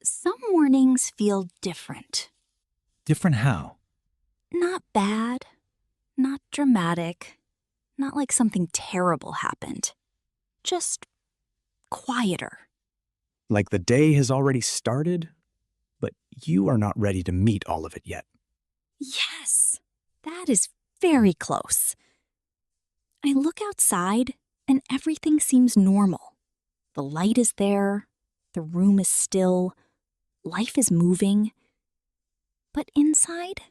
Some mornings feel different. Different how? Not bad, not dramatic, not like something terrible happened. Just quieter. Like the day has already started, but you are not ready to meet all of it yet. Yes, that is very close. I look outside and everything seems normal. The light is there, the room is still, life is moving. But inside,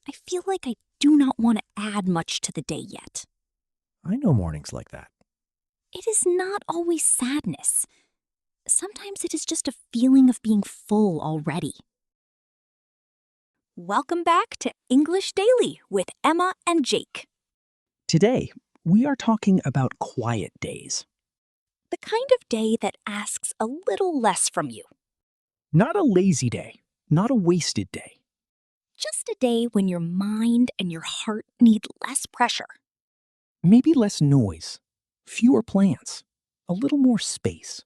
I feel like I do not want to add much to the day yet. I know mornings like that. It is not always sadness. Sometimes it is just a feeling of being full already. Welcome back to English Daily with Emma and Jake. Today, we are talking about quiet days. The kind of day that asks a little less from you. Not a lazy day, not a wasted day. Just a day when your mind and your heart need less pressure. Maybe less noise, fewer plans, a little more space.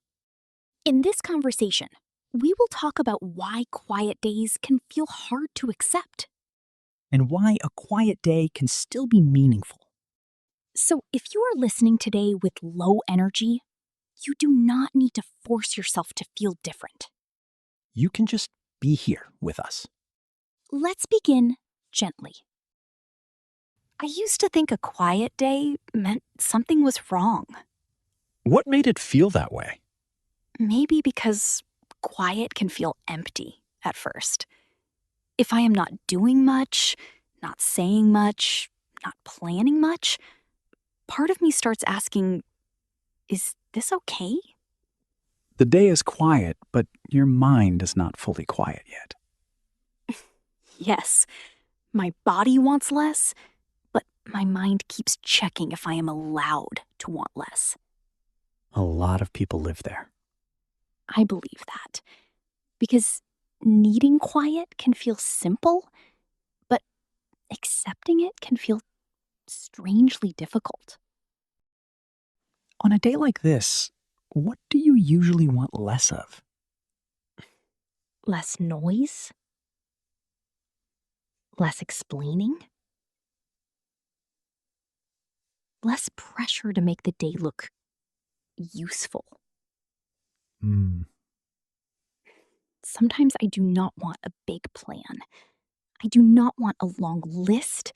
In this conversation, we will talk about why quiet days can feel hard to accept. And why a quiet day can still be meaningful. So if you are listening today with low energy, you do not need to force yourself to feel different. You can just be here with us. Let's begin gently. I used to think a quiet day meant something was wrong. What made it feel that way? Maybe because quiet can feel empty at first. If I am not doing much, not saying much, not planning much, part of me starts asking, is this okay? The day is quiet, but your mind is not fully quiet yet. Yes, my body wants less, but my mind keeps checking if I am allowed to want less. A lot of people live there. I believe that. Because needing quiet can feel simple, but accepting it can feel strangely difficult. On a day like this, what do you usually want less of? Less noise? Less explaining? Less pressure to make the day look useful. Sometimes I do not want a big plan. I do not want a long list.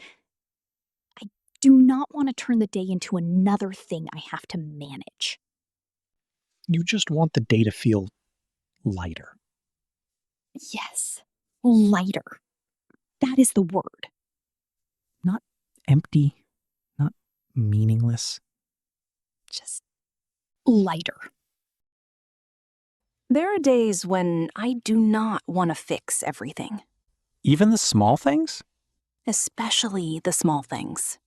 I do not want to turn the day into another thing I have to manage. You just want the day to feel lighter. Yes, lighter. That is the word. Not empty, not meaningless. Just lighter. There are days when I do not want to fix everything. Even the small things? Especially the small things.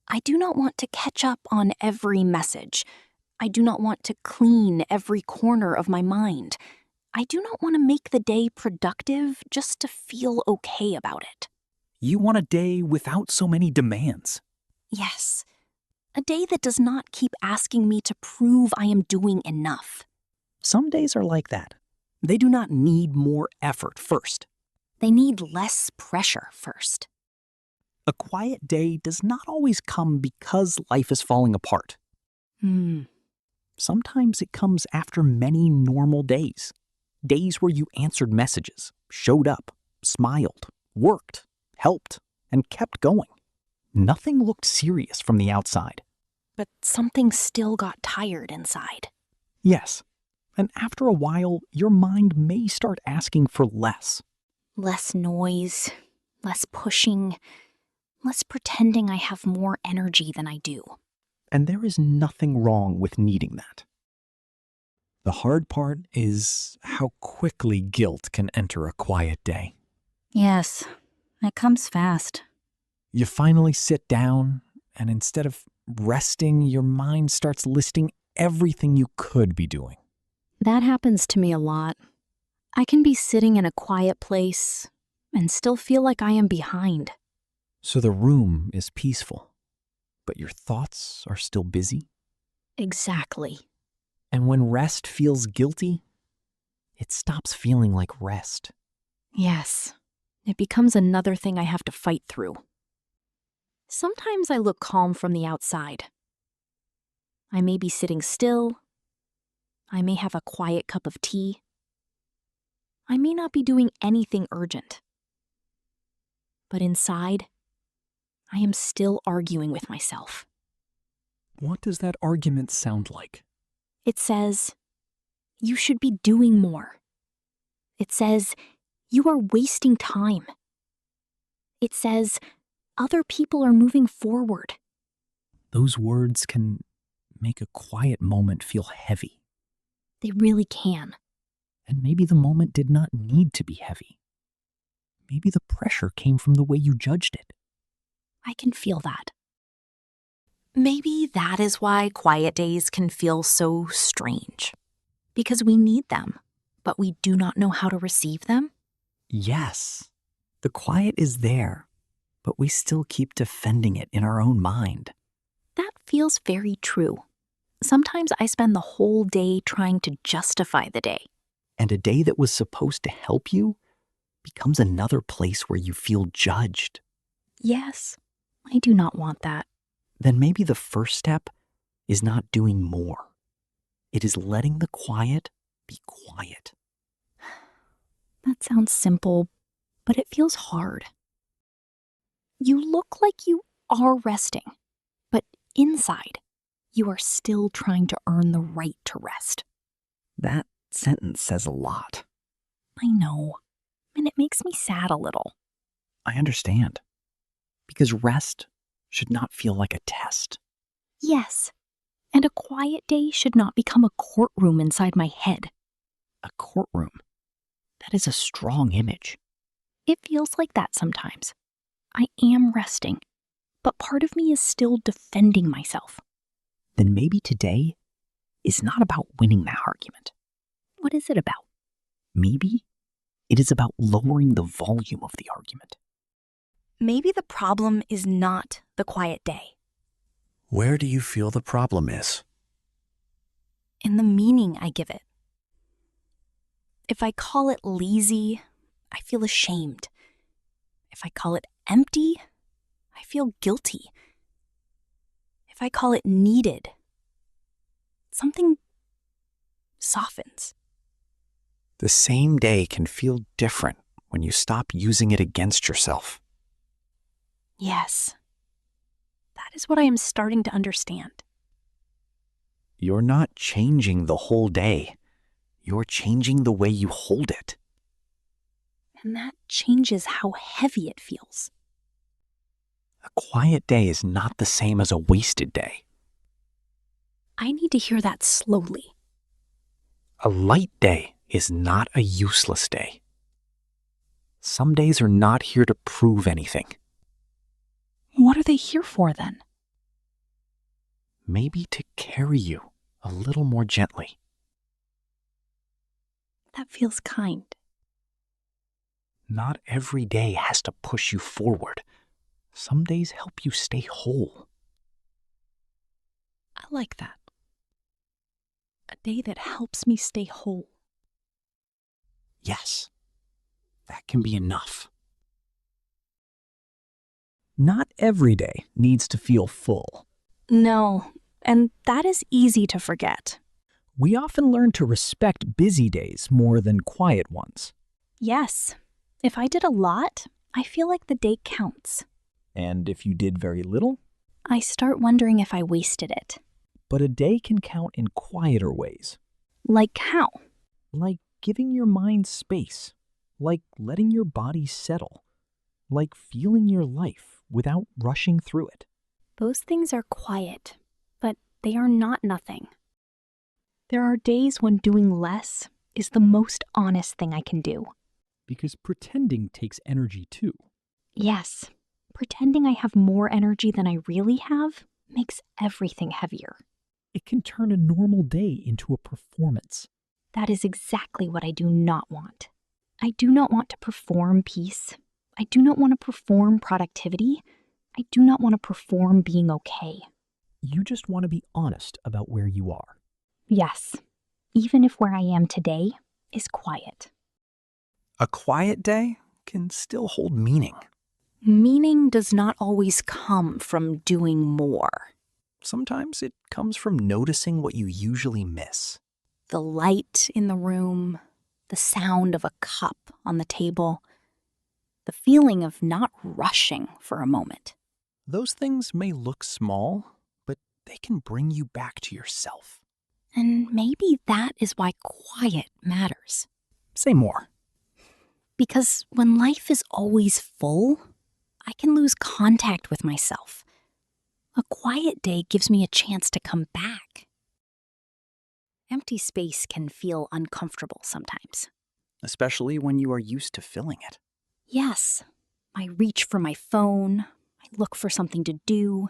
I do not want to catch up on every message. I do not want to clean every corner of my mind. I do not want to make the day productive just to feel okay about it. You want a day without so many demands. Yes, a day that does not keep asking me to prove I am doing enough. Some days are like that. They do not need more effort first. They need less pressure first. A quiet day does not always come because life is falling apart. Sometimes it comes after many normal days. Days where you answered messages, showed up, smiled, worked, helped, and kept going. Nothing looked serious from the outside. But something still got tired inside. Yes, and after a while, your mind may start asking for less. Less noise, less pushing, less pretending I have more energy than I do. And there is nothing wrong with needing that. The hard part is how quickly guilt can enter a quiet day. Yes, it comes fast. You finally sit down, and instead of resting, your mind starts listing everything you could be doing. That happens to me a lot. I can be sitting in a quiet place and still feel like I am behind. So the room is peaceful, but your thoughts are still busy. Exactly. And when rest feels guilty, It stops feeling like rest. Yes, it becomes another thing I have to fight through. Sometimes I look calm from the outside. I may be sitting still. I may have a quiet cup of tea. I may not be doing anything urgent. But inside, I am still arguing with myself. What does that argument sound like? It says, you should be doing more. It says, you are wasting time. It says, other people are moving forward. Those words can make a quiet moment feel heavy. They really can. And maybe the moment did not need to be heavy. Maybe the pressure came from the way you judged it. I can feel that. Maybe that is why quiet days can feel so strange. Because we need them, but we do not know how to receive them. Yes, the quiet is there, but we still keep defending it in our own mind. That feels very true. Sometimes I spend the whole day trying to justify the day. And a day that was supposed to help you becomes another place where you feel judged. Yes, I do not want that. Then maybe the first step is not doing more. It is letting the quiet be quiet. That sounds simple, but it feels hard. You look like you are resting, but inside, you are still trying to earn the right to rest. That sentence says a lot. I know, and it makes me sad a little. I understand. Because rest should not feel like a test. Yes, and a quiet day should not become a courtroom inside my head. A courtroom? That is a strong image. It feels like that sometimes. I am resting, but part of me is still defending myself. Then maybe today is not about winning that argument. What is it about? Maybe it is about lowering the volume of the argument. Maybe the problem is not the quiet day. Where do you feel the problem is? In the meaning I give it. If I call it lazy, I feel ashamed. If I call it empty, I feel guilty. If I call it needed, something softens. The same day can feel different when you stop using it against yourself. Yes, that is what I am starting to understand. You're not changing the whole day. You're changing the way you hold it. And that changes how heavy it feels. A quiet day is not the same as a wasted day. I need to hear that slowly. A light day is not a useless day. Some days are not here to prove anything. What are they here for then? Maybe to carry you a little more gently. That feels kind. Not every day has to push you forward. Some days help you stay whole. I like that. A day that helps me stay whole. Yes, that can be enough. Not every day needs to feel full. No, and that is easy to forget. We often learn to respect busy days more than quiet ones. Yes, if I did a lot, I feel like the day counts. And if you did very little? I start wondering if I wasted it. But a day can count in quieter ways. Like how? Like giving your mind space. Like letting your body settle. Like feeling your life without rushing through it. Those things are quiet, but they are not nothing. There are days when doing less is the most honest thing I can do. Because pretending takes energy too. Yes, pretending I have more energy than I really have makes everything heavier. It can turn a normal day into a performance. That is exactly what I do not want. I do not want to perform peace. I do not want to perform productivity. I do not want to perform being okay. You just want to be honest about where you are. Yes, even if where I am today is quiet. A quiet day can still hold meaning. Meaning does not always come from doing more. Sometimes it comes from noticing what you usually miss. The light in the room, the sound of a cup on the table, the feeling of not rushing for a moment. Those things may look small, but they can bring you back to yourself. And maybe that is why quiet matters. Say more. Because when life is always full, I can lose contact with myself. A quiet day gives me a chance to come back. Empty space can feel uncomfortable sometimes. Especially when you are used to filling it. Yes, I reach for my phone, I look for something to do,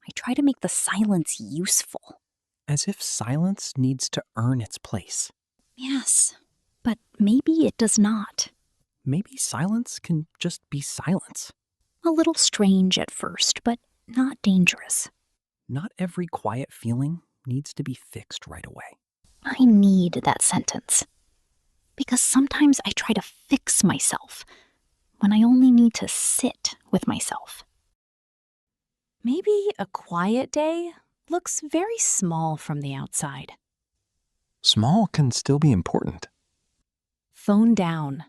I try to make the silence useful. As if silence needs to earn its place. Yes, but maybe it does not. Maybe silence can just be silence. A little strange at first, but not dangerous. Not every quiet feeling needs to be fixed right away. I need that sentence. Because sometimes I try to fix myself when I only need to sit with myself. Maybe a quiet day looks very small from the outside. Small can still be important. Phone down.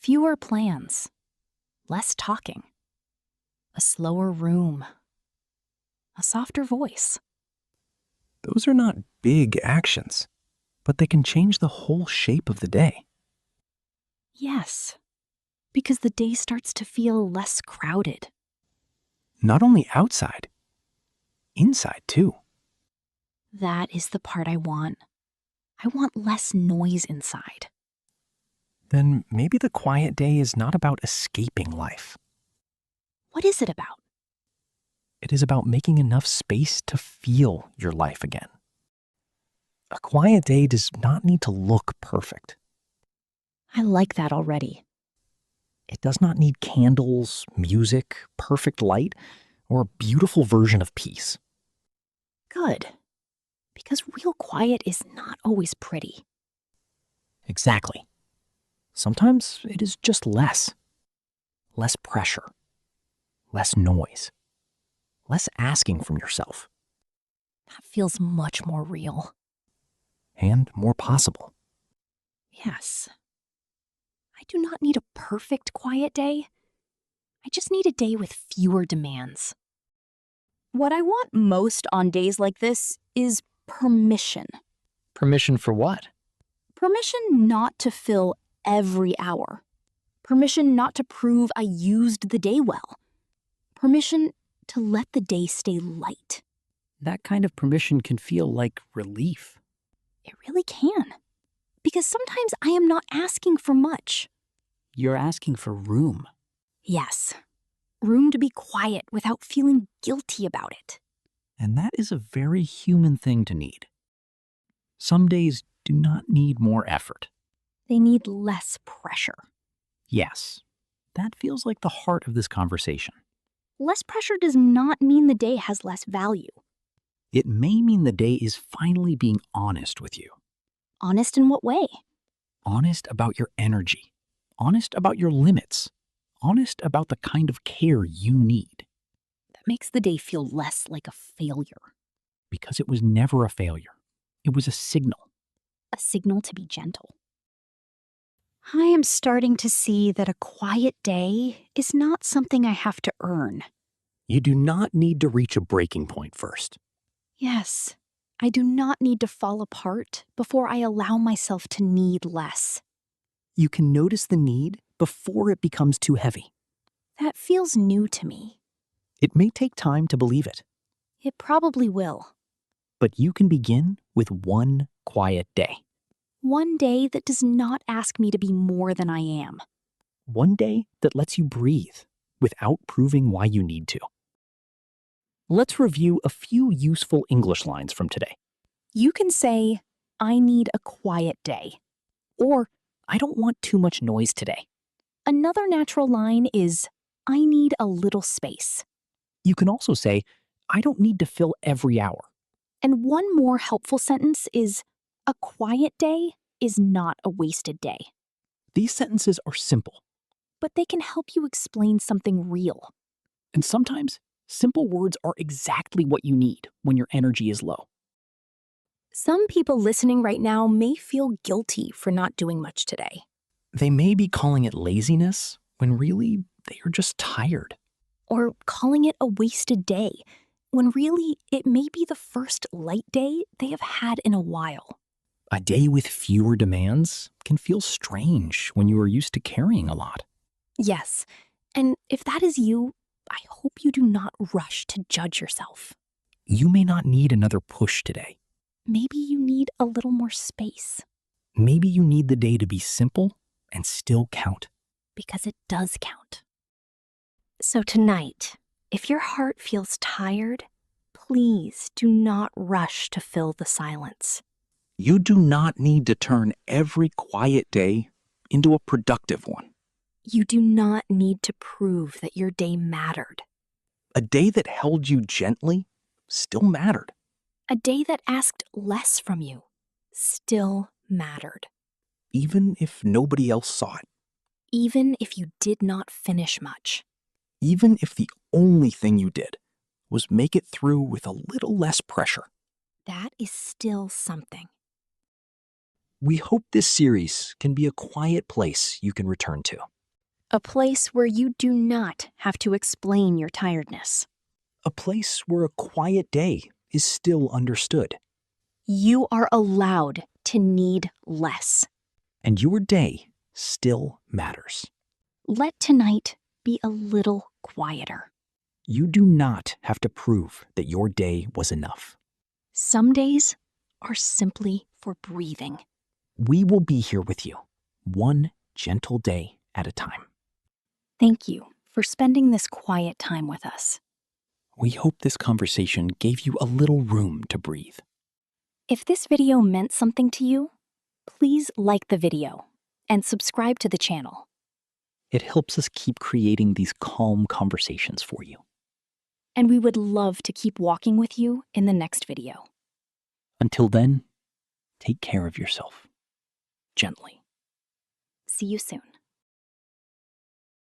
Fewer plans. Less talking. A slower room. A softer voice. Those are not big actions, but they can change the whole shape of the day. Yes, because the day starts to feel less crowded. Not only outside, inside too. That is the part I want. I want less noise inside. Then maybe the quiet day is not about escaping life. What is it about? It is about making enough space to feel your life again. A quiet day does not need to look perfect. I like that already. It does not need candles, music, perfect light, or a beautiful version of peace. Good. Because real quiet is not always pretty. Exactly. Sometimes it is just less. Less pressure. Less noise. Less asking from yourself. That feels much more real. And more possible. Yes. I do not need a perfect quiet day. I just need a day with fewer demands. What I want most on days like this is permission. Permission for what? Permission not to fill every hour. Permission not to prove I used the day well. Permission to let the day stay light. That kind of permission can feel like relief. It really can. Because sometimes I am not asking for much. You're asking for room. Yes. Room to be quiet without feeling guilty about it. And that is a very human thing to need. Some days do not need more effort. They need less pressure. Yes, that feels like the heart of this conversation. Less pressure does not mean the day has less value. It may mean the day is finally being honest with you. Honest in what way? Honest about your energy. Honest about your limits. Honest about the kind of care you need. That makes the day feel less like a failure. Because it was never a failure. It was a signal. A signal to be gentle. I am starting to see that a quiet day is not something I have to earn. You do not need to reach a breaking point first. Yes, I do not need to fall apart before I allow myself to need less. You can notice the need before it becomes too heavy. That feels new to me. It may take time to believe it, It probably will. but you can begin with one quiet day. One day that does not ask me to be more than I am. One day that lets you breathe without proving why you need to. Let's review a few useful English lines from today. You can say, I need a quiet day. Or, I don't want too much noise today. Another natural line is, I need a little space. You can also say, I don't need to fill every hour. And one more helpful sentence is, a quiet day is not a wasted day. These sentences are simple, But they can help you explain something real. and sometimes simple words are exactly what you need when your energy is low. Some people listening right now may feel guilty for not doing much today. They may be calling it laziness when really they are just tired. Or calling it a wasted day, when really it may be the first light day they have had in a while. A day with fewer demands can feel strange when you are used to carrying a lot. Yes, and if that is you, I hope you do not rush to judge yourself. You may not need another push today. Maybe you need a little more space, Maybe you need the day to be simple and still count. because it does count. So tonight, if your heart feels tired, please do not rush to fill the silence. You do not need to turn every quiet day into a productive one. You do not need to prove that your day mattered. A day that held you gently still mattered. A day that asked less from you still mattered, Even if nobody else saw it. even if you did not finish much. Even if the only thing you did was make it through with a little less pressure. That is still something. We hope this series can be a quiet place you can return to. A place where you do not have to explain your tiredness. A place where a quiet day is still understood. You are allowed to need less. And your day still matters. Let tonight be a little quieter. You do not have to prove that your day was enough. Some days are simply for breathing. We will be here with you, one gentle day at a time. Thank you for spending this quiet time with us. We hope this conversation gave you a little room to breathe. If this video meant something to you, please like the video and subscribe to the channel. It helps us keep creating these calm conversations for you. And we would love to keep walking with you in the next video. Until then, take care of yourself. Gently. See you soon.